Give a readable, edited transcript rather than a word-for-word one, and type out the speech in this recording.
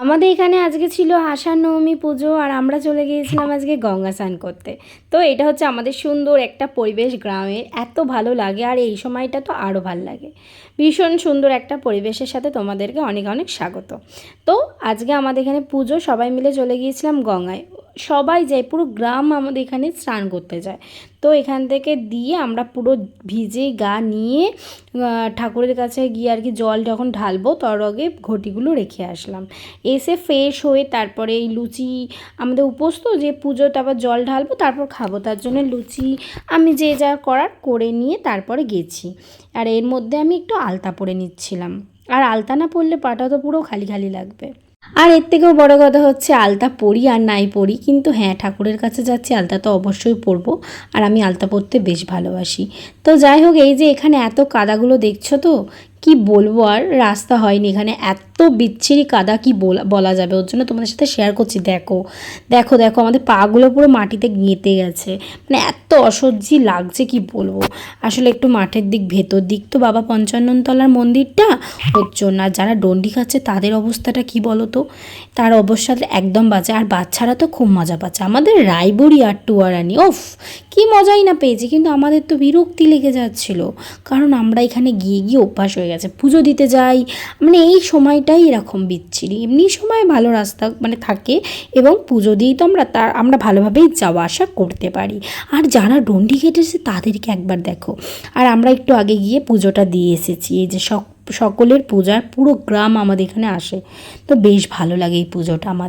আমাদের এখানে আজকে ছিল আষাঢ় নবমী পুজো আর আমরা চলে গিয়েছিলাম আজকে গঙ্গা স্নান করতে। তো এটা হচ্ছে আমাদের সুন্দর একটা পরিবেশ, গ্রামের এত ভালো লাগে আর এই সময়টা তো আরও ভালো লাগে। ভীষণ সুন্দর একটা পরিবেশের সাথে তোমাদেরকে অনেক অনেক স্বাগত। তো আজকে আমাদের এখানে পুজো, সবাই মিলে চলে গিয়েছিলাম গঙ্গায়। সবাই যায়, পুরো গ্রাম আমাদের এখানে স্নান করতে যায়। তো এখান থেকে দিয়ে আমরা পুরো ভিজে গা নিয়ে ঠাকুরের কাছে গিয়ে আর কি জল যখন ঢালবো তার আগে ঘটিগুলো রেখে আসলাম। এসে ফ্রেশ হয়ে তারপরে এই লুচি, আমাদের উপোস তো, যে পুজোতে আবার জল ঢালবো তারপর খাবো, তার জন্য লুচি আমি যে যা করার করে নিয়ে তারপরে গেছি। আর এর মধ্যে আমি একটু আলতা পরে নিচ্ছিলাম, আর আলতা না পরলে পাটা তো পুরো খালি খালি লাগবে। আর এর থেকেও বড় কথা হচ্ছে আলতা পরি আর নাই পরি, কিন্তু হ্যাঁ, ঠাকুরের কাছে যাচ্ছি, আলতা তো অবশ্যই পরবো। আর আমি আলতা পরতে বেশ ভালোবাসি। তো যাই হোক, এই যে এখানে এত কাদাগুলো দেখছো তো, কি বলবো, আর রাস্তা হয়নি এখানে, এত বিচ্ছিরি কাদা কি বলা যাবে। ওর জন্য তোমাদের সাথে শেয়ার করছি। দেখো দেখো দেখো, আমাদের পাগুলো পুরো মাটিতে গেঁথে গেছে, মানে এত অসহ্যি লাগছে কি বলবো। আসলে একটু মাঠের দিক, ভেতর দিক তো বাবা পঞ্চান্নতলার মন্দিরটা, ওর জন্য। আর যারা ডন্ডি খাচ্ছে তাদের অবস্থাটা কি বলো তো, তার অবস্থাটা একদম বাজে। আর বাচ্চারা তো খুব মজা পাচ্ছে, আমাদের রায়বুড়ি আর টুয়ারানি, ওফ কি মজাই না পেয়েছি। কিন্তু আমাদের তো বিরক্তি লেগে যাচ্ছিল, কারণ আমরা এখানে গিয়ে গিয়ে অভ্যাস হয়ে গেছে, পুজো দিতে যাই মানে এই সময়টাই এরকম বিচ্ছিরি। এমনি সময় ভালো রাস্তা মানে থাকে, এবং পুজো দিয়েই তো আমরা ভালোভাবেই যাওয়া আসা করতে পারি। আর যারা ডন্ডি কেটেছে তাদেরকে একবার দেখো। আর আমরা একটু আগে গিয়ে পুজোটা দিয়ে এসেছি। এই যে সকলের পূজার পুরো গ্রাম আমাদের এখানে আসে, তো বেশ ভালো লাগে এই পুজোটা আমাদের।